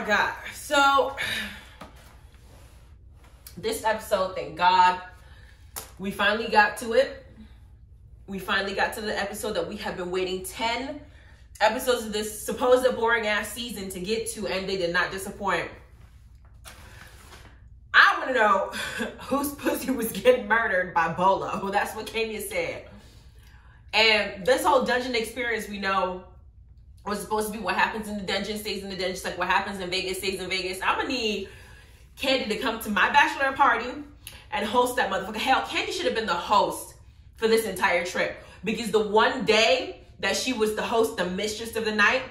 God. So this episode, thank God, we finally got to it. We finally got to the episode that we have been waiting 10 episodes of this supposed boring ass season to get to, and they did not disappoint. I want to know whose pussy was getting murdered by Bolo. Well, that's what Kenya said. And this whole dungeon experience, we know, was supposed to be what happens in the dungeon stays in the dungeon. Just like what happens in Vegas stays in Vegas. I'm going to need Candy to come to my bachelor party and host that motherfucker. Hell, Candy should have been the host for this entire trip. Because the one day that she was the host, the mistress of the night,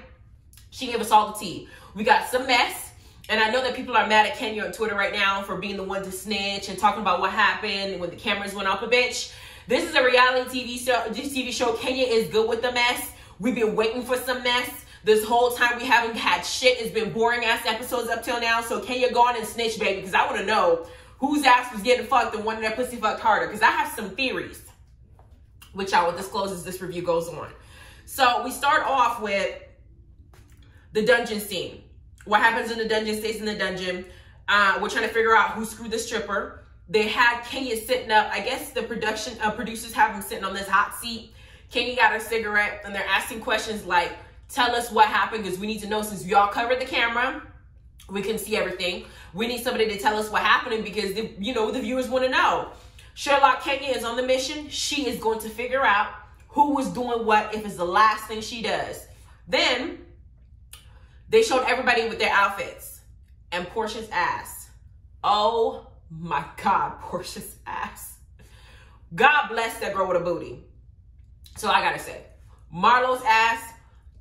she gave us all the tea. We got some mess. And I know that people are mad at Kenya on Twitter right now for being the one to snitch and talking about what happened when the cameras went off. A bitch, this is a reality TV show. Kenya is good with the mess. We've been waiting for some mess. This whole time we haven't had shit. It's been boring ass episodes up till now. So Kenya, go on and snitch, baby, because I want to know whose ass was getting fucked and one of their pussy fucked harder. Because I have some theories, which I will disclose as this review goes on. So we start off with the dungeon scene. What happens in the dungeon stays in the dungeon. We're trying to figure out who screwed the stripper. They had Kenya sitting up. I guess the producers have him sitting on this hot seat. Kenya got her cigarette, and they're asking questions like, tell us what happened, because we need to know, since we all covered the camera, we can see everything. We need somebody to tell us what happened, because the viewers want to know. Sherlock Kenya is on the mission. She is going to figure out who was doing what if it's the last thing she does. Then they showed everybody with their outfits and Portia's ass. Oh my God, Portia's ass. God bless that girl with a booty. So I gotta say, Marlo's ass,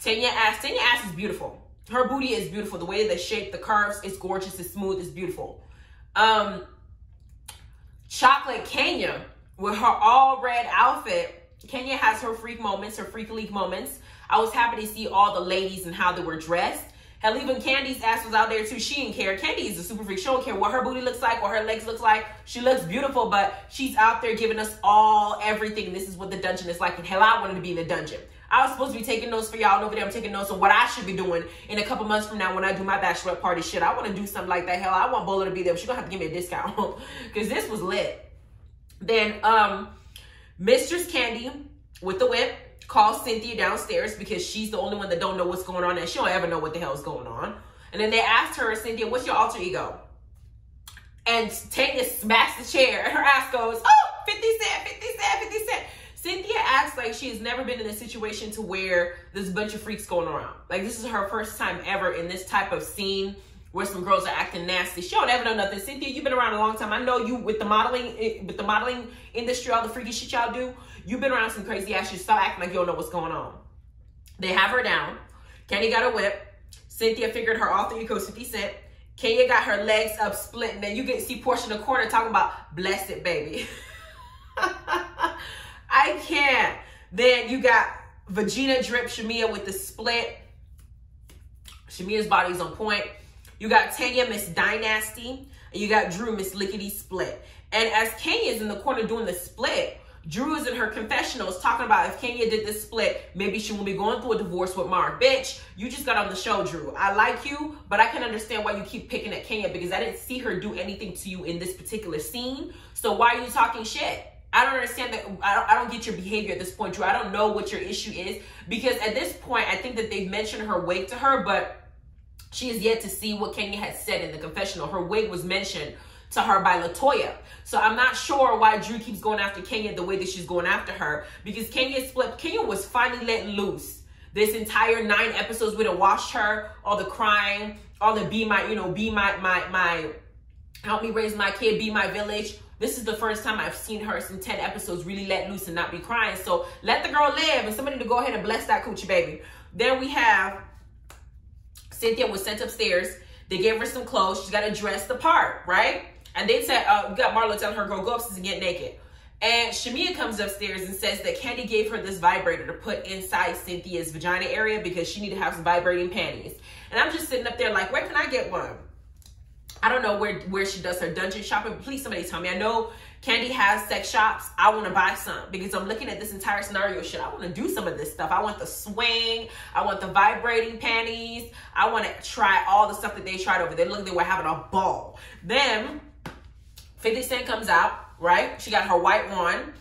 Tanya ass is beautiful. Her booty is beautiful. The way they shape, the curves, it's gorgeous, it's smooth, it's beautiful. Chocolate Kenya with her all red outfit. Kenya has her freak moments, her freak leak moments. I was happy to see all the ladies and how they were dressed. Hell, even Candy's ass was out there too. She didn't care. Candy is a super freak. She don't care what her booty looks like, what her legs look like. She looks beautiful, but she's out there giving us all everything. This is what the dungeon is like. And hell, I wanted to be in the dungeon. I was supposed to be taking notes for y'all. And over there, I'm taking notes on what I should be doing in a couple months from now when I do my bachelorette party shit. I want to do something like that. Hell, I want Bolo to be there. But she's going to have to give me a discount because this was lit. Then Mistress Candy with the whip calls Cynthia downstairs because she's the only one that don't know what's going on, and she don't ever know what the hell is going on. And then they asked her, Cynthia, what's your alter ego? And Tanya smacks the chair, and her ass goes, oh, 50 cent, 50 cent, 50 cent. Cynthia acts like she has never been in a situation to where there's a bunch of freaks going around. Like, this is her first time ever in this type of scene where some girls are acting nasty. She don't ever know nothing. Cynthia, you've been around a long time. I know you with the modeling industry, all the freaky shit y'all do. You've been around some crazy ass shit. Stop acting like you don't know what's going on. They have her down. Kenny got a whip. Cynthia figured her alter ego 50 cent. Kenya got her legs up split. And then you get to see Portia in the corner talking about, bless it, baby. I can't. Then you got Vagina Drip Shamia with the split. Shamia's body's on point. You got Tanya, Miss Dynasty. And you got Drew, Miss Lickety Split. And as Kenya's in the corner doing the split, Drew is in her confessionals talking about if Kenya did this split, maybe she won't be going through a divorce with Mark. Bitch, you just got on the show, Drew. I like you, but I can understand why you keep picking at Kenya because I didn't see her do anything to you in this particular scene. So why are you talking shit? I don't understand that. I don't get your behavior at this point, Drew. I don't know what your issue is because at this point, I think that they've mentioned her wig to her, but she is yet to see what Kenya had said in the confessional. Her wig was mentioned to her by LaToya. So I'm not sure why Drew keeps going after Kenya the way that she's going after her because Kenya split. Kenya was finally letting loose. This entire 9 episodes we done watched her, all the crying, all the be my, help me raise my kid, be my village. This is the first time I've seen her in 10 episodes really let loose and not be crying. So let the girl live and somebody to go ahead and bless that coochie baby. Then we have Cynthia was sent upstairs. They gave her some clothes. She's got to dress the part, right? And they said, we got Marlo telling her, girl, go upstairs and get naked. And Shamia comes upstairs and says that Candy gave her this vibrator to put inside Cynthia's vagina area because she needed to have some vibrating panties. And I'm just sitting up there like, where can I get one? I don't know where she does her dungeon shopping. Please, somebody tell me. I know Candy has sex shops. I want to buy some because I'm looking at this entire scenario. Shit, I want to do some of this stuff. I want the swing. I want the vibrating panties. I want to try all the stuff that they tried over there. Look, they were having a ball. Then 50 Cent comes out, right? She got her white one.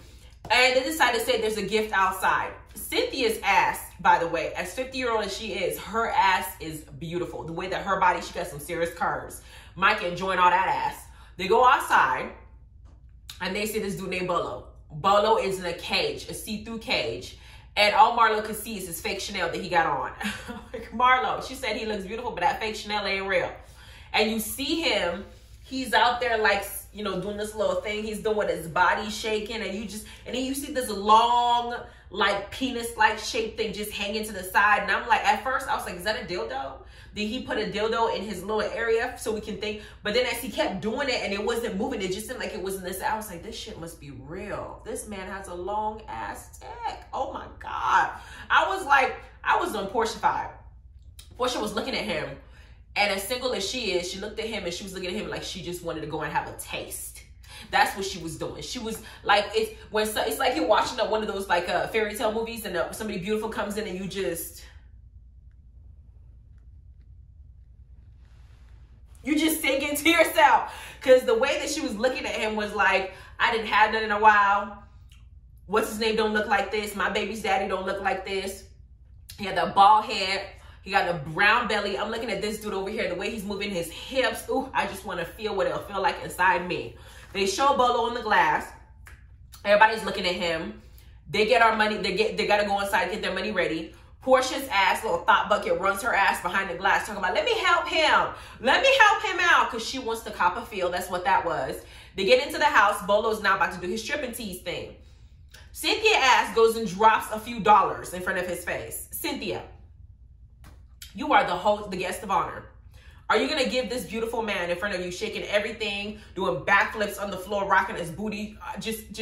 And they decided to say there's a gift outside. Cynthia's ass, by the way, as 50-year-old as she is, her ass is beautiful. The way that her body, she got some serious curves. Mike enjoying all that ass. They go outside, and they see this dude named Bolo. Bolo is in a cage, a see-through cage. And all Marlo could see is his fake Chanel that he got on. Like, Marlo, she said he looks beautiful, but that fake Chanel ain't real. And you see him, he's out there like, you know, doing this little thing he's doing with his body shaking, and then you see this long, like, penis-like shaped thing just hanging to the side. And I'm like, at first, I was like, is that a dildo? Did he put a dildo in his little area so we can think? But then as he kept doing it and it wasn't moving, it just seemed like it was in this. I was like, this shit must be real. This man has a long ass dick. Oh my God. I was on Portia-fied. Portia was looking at him, and as single as she is, she looked at him and she was looking at him like she just wanted to go and have a taste. That's what she was doing. She was like, it's like you're watching one of those like fairy tale movies, and somebody beautiful comes in and you just sink into yourself. Because the way that she was looking at him was like, I didn't have none in a while. What's his name don't look like this. My baby's daddy don't look like this. He had the bald head. He got a brown belly. I'm looking at this dude over here, the way he's moving his hips. Ooh, I just want to feel what it'll feel like inside me. They show Bolo in the glass. Everybody's looking at him. They get our money. They got to go inside, get their money ready. Portia's ass, little thought bucket, runs her ass behind the glass, talking about, let me help him. Let me help him out, because she wants to cop a feel. That's what that was. They get into the house. Bolo's now about to do his strip and tease thing. Cynthia ass goes and drops a few dollars in front of his face. Cynthia, you are the host, the guest of honor. Are you going to give this beautiful man in front of you, shaking everything, doing backflips on the floor, rocking his booty, just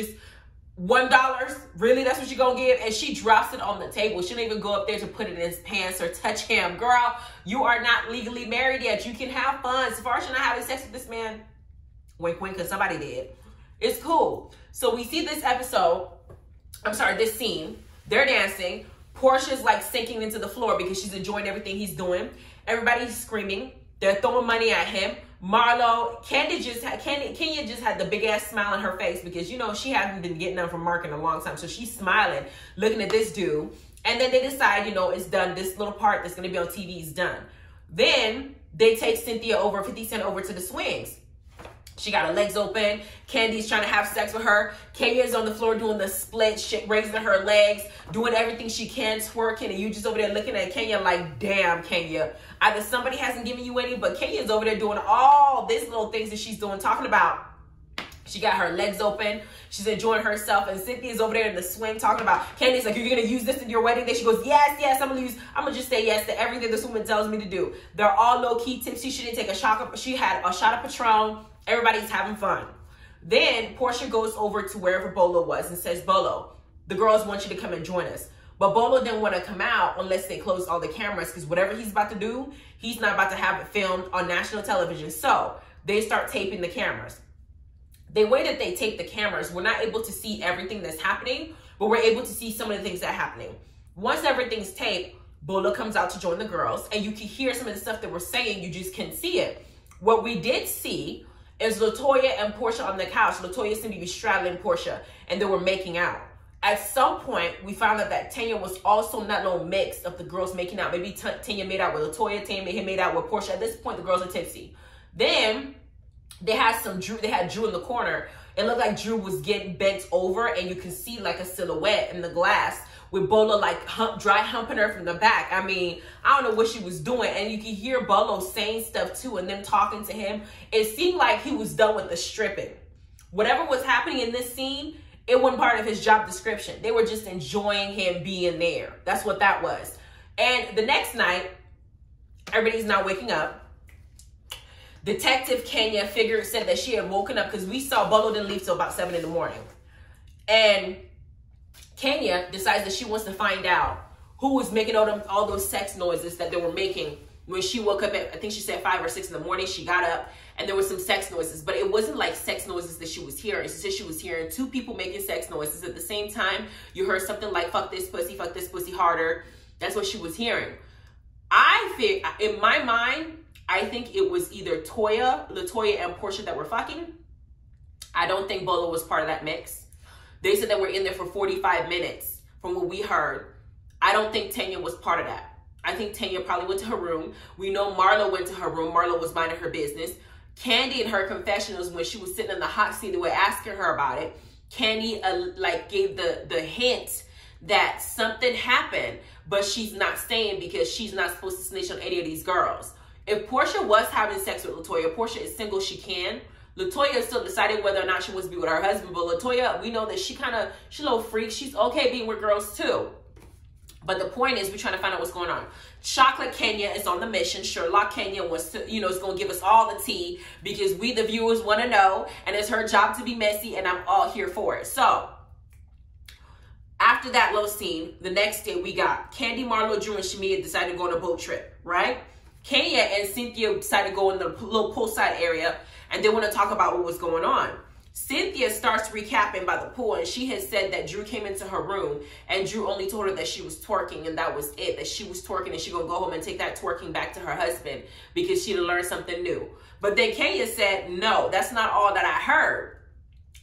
$1? Really? That's what you're going to give? And she drops it on the table. She didn't even go up there to put it in his pants or touch him. Girl, you are not legally married yet. You can have fun. As far as you're not having sex with this man, wink, wink, because somebody did. It's cool. So we see this this scene. They're dancing. Portia's like sinking into the floor because she's enjoying everything he's doing. Everybody's screaming. They're throwing money at him. Marlo, Kenya just had the big ass smile on her face because, you know, she hasn't been getting none from Mark in a long time. So she's smiling, looking at this dude. And then they decide, you know, it's done. This little part that's going to be on TV is done. Then they take Cynthia over, 50 Cent over to the swings. She got her legs open. Candy's trying to have sex with her. Kenya's on the floor doing the split shit, raising her legs, doing everything she can, twerking, and you just over there looking at Kenya like, damn, Kenya. Either somebody hasn't given you any, but Kenya's over there doing all these little things that she's doing, talking about. She got her legs open. She's enjoying herself. And Cynthia's over there in the swing talking about, Candy's like, you're going to use this in your wedding day? She goes, yes, yes, I'm going to just say yes to everything this woman tells me to do. They're all low-key tipsy. She didn't take a shot. She had a shot of Patron. Everybody's having fun. Then Portia goes over to wherever Bolo was and says, Bolo, the girls want you to come and join us. But Bolo didn't want to come out unless they closed all the cameras, because whatever he's about to do, he's not about to have it filmed on national television. So they start taping the cameras. The way that they tape the cameras, we're not able to see everything that's happening, but we're able to see some of the things that are happening. Once everything's taped, Bolo comes out to join the girls, and you can hear some of the stuff that we're saying. You just can't see it. What we did see is LaToya and Portia on the couch. LaToya seemed to be straddling Portia, and they were making out. At some point, we found out that Tanya was also not no mix of the girls making out. Maybe Tanya made out with LaToya, Tanya made out with Portia. At this point, the girls are tipsy. Then they had Drew in the corner. It looked like Drew was getting bent over, and you can see like a silhouette in the glass with Bolo like dry humping her from the back. I mean, I don't know what she was doing. And you can hear Bolo saying stuff too, and them talking to him. It seemed like he was done with the stripping. Whatever was happening in this scene, it wasn't part of his job description. They were just enjoying him being there. That's what that was. And the next night, everybody's now waking up. Detective Kenya said that she had woken up because we saw Bolo didn't leave till about 7 in the morning. And Kenya decides that she wants to find out who was making all those sex noises that they were making when she woke up at, I think she said 5 or 6 in the morning, she got up and there was some sex noises, but it wasn't like sex noises that she was hearing. She said she was hearing 2 people making sex noises at the same time. You heard something like, fuck this pussy harder. That's what she was hearing. I think, in my mind, I think it was either Latoya and Portia that were fucking. I don't think Bolo was part of that mix. They said that we're in there for 45 minutes from what we heard. I don't think Tanya was part of that. I think Tanya probably went to her room. We know Marlo went to her room. Marlo was minding her business. Candy in her confessionals, when she was sitting in the hot seat, they were asking her about it. Candy like gave the hint that something happened, but she's not saying because she's not supposed to snitch on any of these girls. If Portia was having sex with Latoya, Portia is single, she can. Latoya is still deciding whether or not she wants to be with her husband, but Latoya, we know that she's a little freak. She's okay being with girls too. But the point is, we're trying to find out what's going on. Chocolate Kenya is on the mission. Sherlock Kenya wants to, is going to give us all the tea because we, the viewers, want to know. And it's her job to be messy, and I'm all here for it. So, after that little scene, the next day we got Candy, Marlo, Drew, and Shamia decided to go on a boat trip, right? Kenya and Cynthia decided to go in the little poolside area, and they want to talk about what was going on. Cynthia starts recapping by the pool, and she has said that Drew came into her room and Drew only told her that she was twerking, and that was it, that she was twerking, and she's gonna go home and take that twerking back to her husband because she'd learned something new. But then Kenya said, no, that's not all that I heard.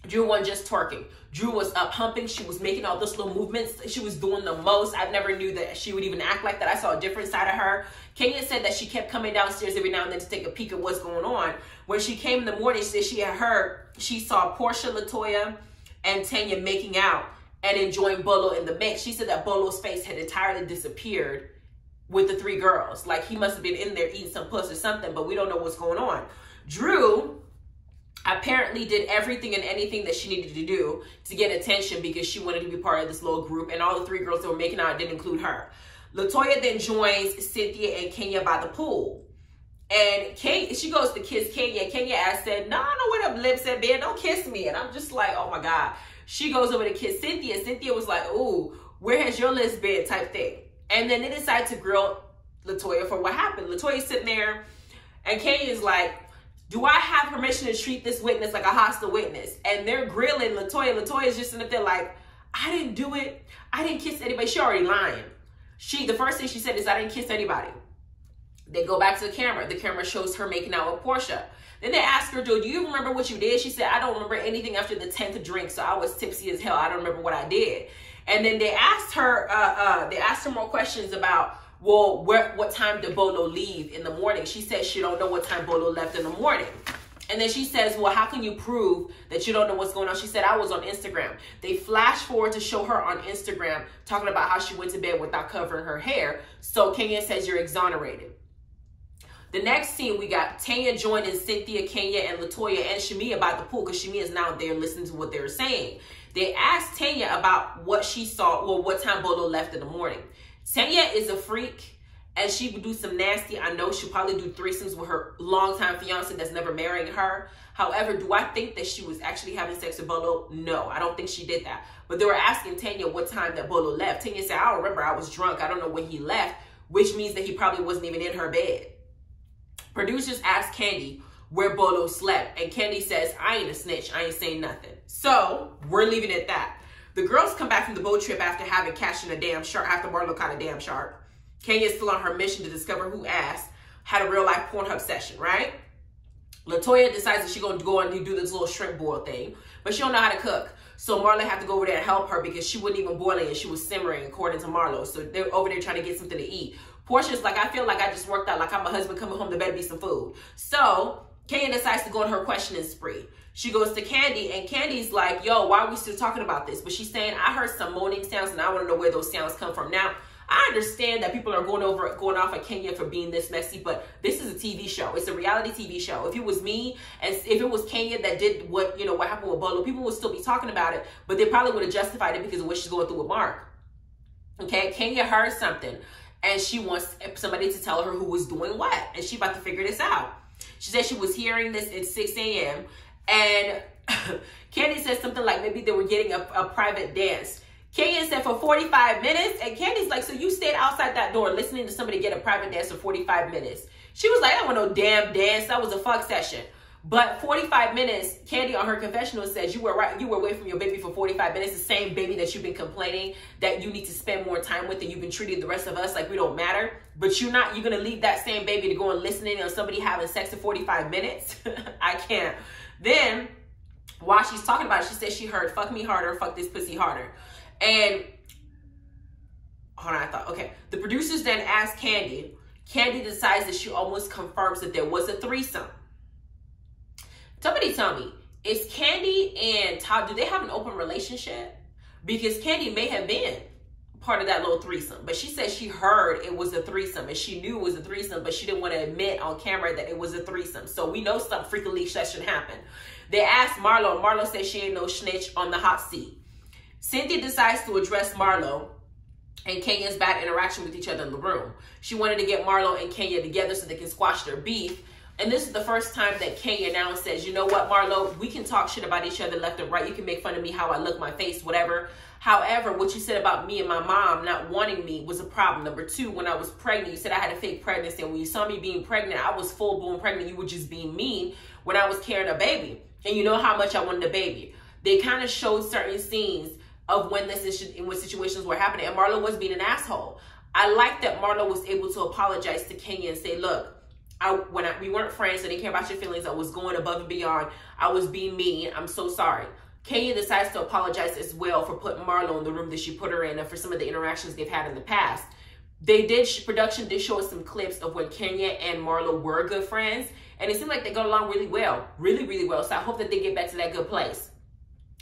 Drew wasn't just twerking. Drew was up humping. She was making all those little movements. She was doing the most. I never knew that she would even act like that. I saw a different side of her. Kenya said that she kept coming downstairs every now and then to take a peek at what's going on. When she came in the morning, she said she saw Portia, Latoya, and Tanya making out and enjoying Bolo in the mix. She said that Bolo's face had entirely disappeared with the 3 girls. Like he must have been in there eating some puss or something, but we don't know what's going on. Drew apparently did everything and anything that she needed to do to get attention because she wanted to be part of this little group, and all the 3 girls that were making out didn't include her. Latoya then joins Cynthia and Kenya by the pool. And she goes to kiss Kenya. Kenya said, no, I know where them lips at, man. Don't kiss me. And I'm just like, oh my God. She goes over to kiss Cynthia. Cynthia was like, ooh, where has your list been type thing. And then they decide to grill Latoya for what happened. Latoya's sitting there and Kenya's like, do I have permission to treat this witness like a hostile witness? And they're grilling Latoya. Latoya's just sitting there like, I didn't do it. I didn't kiss anybody. She already lying. The first thing she said is, I didn't kiss anybody. They go back to the camera. The camera shows her making out with Portia. Then they ask her, do you remember what you did? She said, I don't remember anything after the 10th drink, so I was tipsy as hell. I don't remember what I did. And then they asked her, more questions about, well, what time did Bolo leave in the morning? She said she don't know what time Bolo left in the morning. And then she says, well, how can you prove that you don't know what's going on? She said, I was on Instagram. They flash forward to show her on Instagram talking about how she went to bed without covering her hair. So Kenya says you're exonerated. The next scene, we got Tanya joining Cynthia, Kenya, and Latoya and Shamia by the pool because Shamia is now there listening to what they were saying. They asked Tanya about what she saw, well, what time Bolo left in the morning. Tanya is a freak, and she would do some nasty, I know she'll probably do threesomes with her longtime fiance that's never marrying her. However, do I think that she was actually having sex with Bolo? No, I don't think she did that. But they were asking Tanya what time that Bolo left. Tanya said, I don't remember, I was drunk. I don't know when he left, which means that he probably wasn't even in her bed. Producers asked Candy where Bolo slept, and Candy says, I ain't a snitch. I ain't saying nothing. So we're leaving it at that. The girls come back from the boat trip after having catching a damn shark, after Marlo caught a damn shark. Kenya's still on her mission to discover who asked, had a real life Pornhub session, right? Latoya decides that she's going to go and do this little shrimp boil thing, but she don't know how to cook. So Marlo had to go over there and help her because she wasn't even boiling and she was simmering according to Marlo. So they're over there trying to get something to eat. Portia's like, I feel like I just worked out, like I'm a husband coming home, there better be some food. So Kenya decides to go on her questioning spree. She goes to Candy, and Candy's like, yo, why are we still talking about this? But she's saying, I heard some moaning sounds, and I want to know where those sounds come from. Now, I understand that people are going off at Kenya for being this messy, but this is a TV show. It's a reality TV show. If it was me, and if it was Kenya that did what happened with Bolo, people would still be talking about it, but they probably would have justified it because of what she's going through with Mark. Okay, Kenya heard something, and she wants somebody to tell her who was doing what, and she's about to figure this out. She said she was hearing this at 6 a.m., and Candy said something like maybe they were getting a private dance. Kenya said for 45 minutes. And Candy's like, so you stayed outside that door listening to somebody get a private dance for 45 minutes. She was like, I don't want no damn dance. That was a fuck session. But 45 minutes, Candy on her confessional says you were away from your baby for 45 minutes, the same baby that you've been complaining that you need to spend more time with, and you've been treating the rest of us like we don't matter. But you're gonna leave that same baby to go and listening on somebody having sex for 45 minutes? I can't. Then, while she's talking about it, she said she heard, fuck me harder, fuck this pussy harder. And, hold on, I thought, okay. The producers then asked Candy. Candy decides that she almost confirms that there was a threesome. Somebody tell me, is Candy and Todd, do they have an open relationship? Because Candy may have been part of that little threesome, but she said she heard it was a threesome and she knew it was a threesome, but she didn't want to admit on camera that it was a threesome. So we know some freaking leak session happened. They asked Marlo, and Marlo said she ain't no snitch on the hot seat. Cynthia decides to address Marlo and Kenya's bad interaction with each other in the room. She wanted to get Marlo and Kenya together so they can squash their beef. And this is the first time that Kenya now says, you know what, Marlo, we can talk shit about each other left and right. You can make fun of me, how I look, my face, whatever. However, what you said about me and my mom not wanting me was a problem. Number two, when I was pregnant, you said I had a fake pregnancy. And when you saw me being pregnant, I was full-blown pregnant. You were just being mean when I was carrying a baby. And you know how much I wanted a baby. They kind of showed certain scenes of when situations were happening. And Marlo was being an asshole. I like that Marlo was able to apologize to Kenya and say, look, we weren't friends, I didn't care about your feelings. I was going above and beyond. I was being mean. I'm so sorry. Kenya decides to apologize as well for putting Marlo in the room that she put her in and for some of the interactions they've had in the past. Production did show us some clips of when Kenya and Marlo were good friends, and it seemed like they got along really well. Really, really well. So I hope that they get back to that good place.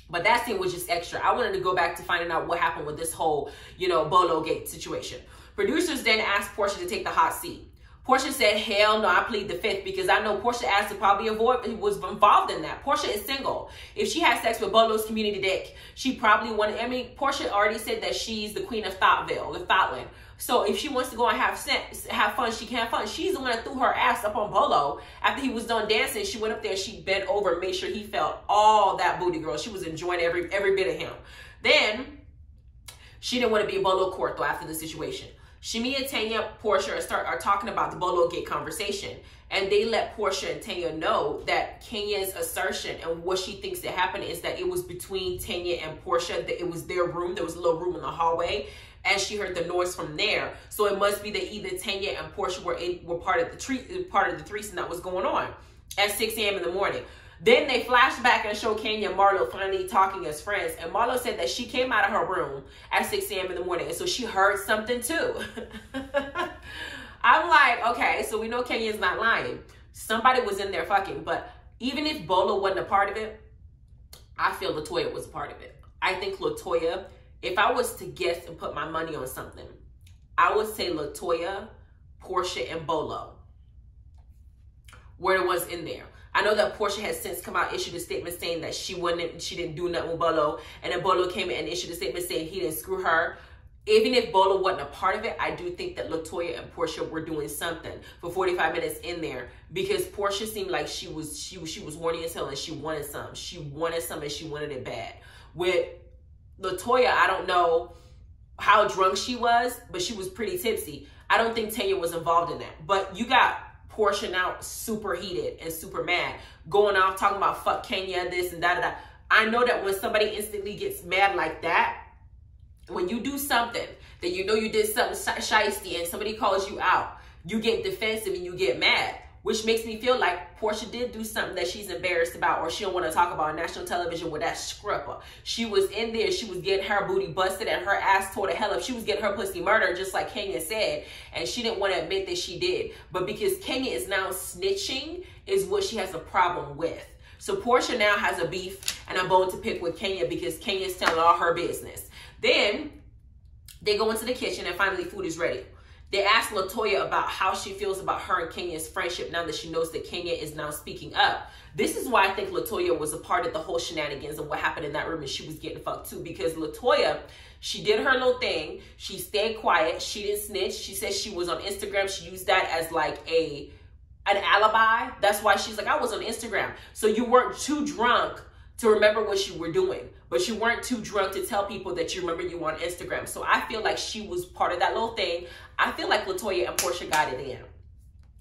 But that scene was just extra. I wanted to go back to finding out what happened with this whole, Bolo Gate situation. Producers then asked Portia to take the hot seat. Portia said, hell no, I plead the fifth, because I know Portia asked to probably was involved in that. Portia is single. If she had sex with Bolo's community dick, she probably wanted, Portia already said that she's the queen of Thoughtville, the Thoughtland. So if she wants to go and have fun, she can have fun. She's the one that threw her ass up on Bolo. After he was done dancing, she went up there, she bent over and made sure he felt all that booty, girl. She was enjoying every bit of him. Then, she didn't want to be in Bolo court, though, after the situation. Shimia, Tanya, Portia are talking about the Bolo Gate conversation, and they let Portia and Tanya know that Kenya's assertion and what she thinks that happened is that it was between Tanya and Portia, that it was their room. There was a little room in the hallway, and she heard the noise from there. So it must be that either Tanya and Portia were part of the threesome that was going on at 6 a.m. in the morning. Then they flash back and show Kenya and Marlo finally talking as friends. And Marlo said that she came out of her room at 6 a.m. in the morning. And so she heard something too. I'm like, okay, so we know Kenya's not lying. Somebody was in there fucking. But even if Bolo wasn't a part of it, I feel LaToya was a part of it. I think LaToya, if I was to guess and put my money on something, I would say LaToya, Portia, and Bolo were the ones in there. I know that Portia has since come out, issued a statement saying that she didn't do nothing with Bolo, and then Bolo came in and issued a statement saying he didn't screw her. Even if Bolo wasn't a part of it, I do think that LaToya and Portia were doing something for 45 minutes in there, because Portia seemed like she was horny as hell and she wanted some. She wanted some and she wanted it bad. With LaToya, I don't know how drunk she was, but she was pretty tipsy. I don't think Tanya was involved in that. But you got Portia now super heated and super mad, going off talking about fuck Kenya, this and da. I know that when somebody instantly gets mad like that, when you do something that you know you did something shiesty and somebody calls you out, you get defensive and you get mad, which makes me feel like Portia did do something that she's embarrassed about or she don't want to talk about on national television with that stripper. She was in there, she was getting her booty busted and her ass tore to hell up. She was getting her pussy murdered, just like Kenya said, and she didn't want to admit that she did. But because Kenya is now snitching is what she has a problem with. So Portia now has a beef and a bone to pick with Kenya because Kenya's telling all her business. Then they go into the kitchen and finally food is ready. They asked LaToya about how she feels about her and Kenya's friendship now that she knows that Kenya is now speaking up. This is why I think LaToya was a part of the whole shenanigans and what happened in that room, and she was getting fucked too, because LaToya, she did her little thing. She stayed quiet. She didn't snitch. She said she was on Instagram. She used that as like an alibi. That's why she's like, I was on Instagram. So you weren't too drunk to remember what you were doing, but you weren't too drunk to tell people that you remember you on Instagram. So I feel like she was part of that little thing. I feel like Latoya and Portia got it in,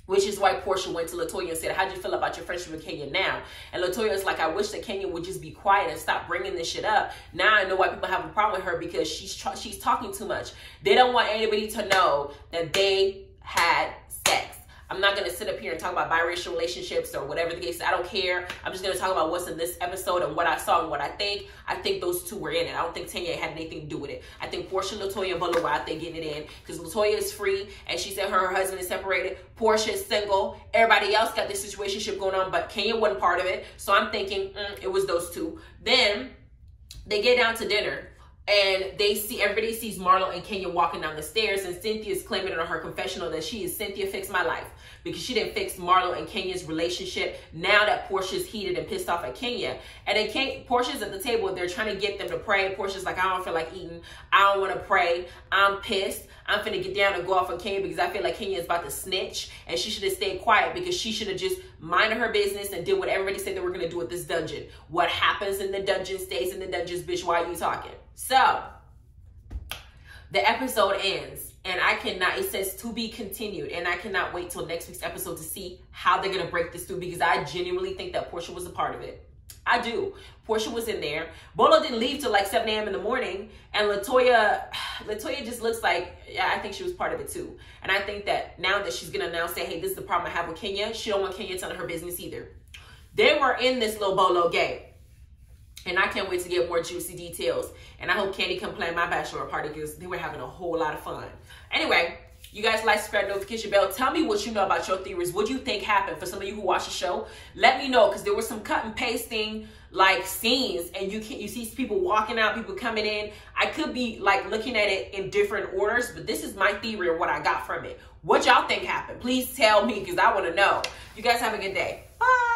which is why Portia went to Latoya and said, how'd you feel about your friendship with Kenya now? And Latoya is like, I wish that Kenya would just be quiet and stop bringing this shit up. Now I know why people have a problem with her, because she's talking too much. They don't want anybody to know that they had sex. I'm not going to sit up here and talk about biracial relationships or whatever the case is. I don't care. I'm just going to talk about what's in this episode and what I saw and what I think. I think those two were in it. I don't think Tanya had anything to do with it. I think Portia, Latoya, and Bolo were out there getting it in, because Latoya is free and she said her husband is separated. Portia is single. Everybody else got this situationship going on, but Kenya wasn't part of it. So I'm thinking it was those two. Then they get down to dinner. And everybody sees Marlo and Kenya walking down the stairs, and Cynthia's claiming in her confessional that Cynthia fixed my life, because she didn't fix Marlo and Kenya's relationship now that Portia's heated and pissed off at Kenya. And then Portia's at the table, they're trying to get them to pray. Portia's like, I don't feel like eating. I don't want to pray. I'm pissed. I'm finna get down and go off on Kenya because I feel like Kenya is about to snitch, and she should have stayed quiet, because she should have just minded her business and did what everybody said they were going to do at this dungeon. What happens in the dungeon stays in the dungeons, bitch. Why are you talking? So the episode ends, and it says to be continued, and I cannot wait till next week's episode to see how they're going to break this through, because I genuinely think that Portia was a part of it. I do. Portia was in there. Bolo didn't leave till like 7 a.m. in the morning. And Latoya just looks like, yeah, I think she was part of it too. And I think that now that she's going to now say, hey, this is the problem I have with Kenya, she don't want Kenya telling her business either. They were in this little Bolo game. And I can't wait to get more juicy details. And I hope Candy come play my bachelor party, because they were having a whole lot of fun. Anyway, you guys like, subscribe, notification bell. Tell me what you know about your theories. What do you think happened? For some of you who watch the show, let me know, because there was some cut and pasting like scenes, and you see people walking out, people coming in. I could be like looking at it in different orders, but this is my theory of what I got from it. What y'all think happened? Please tell me, because I want to know. You guys have a good day. Bye.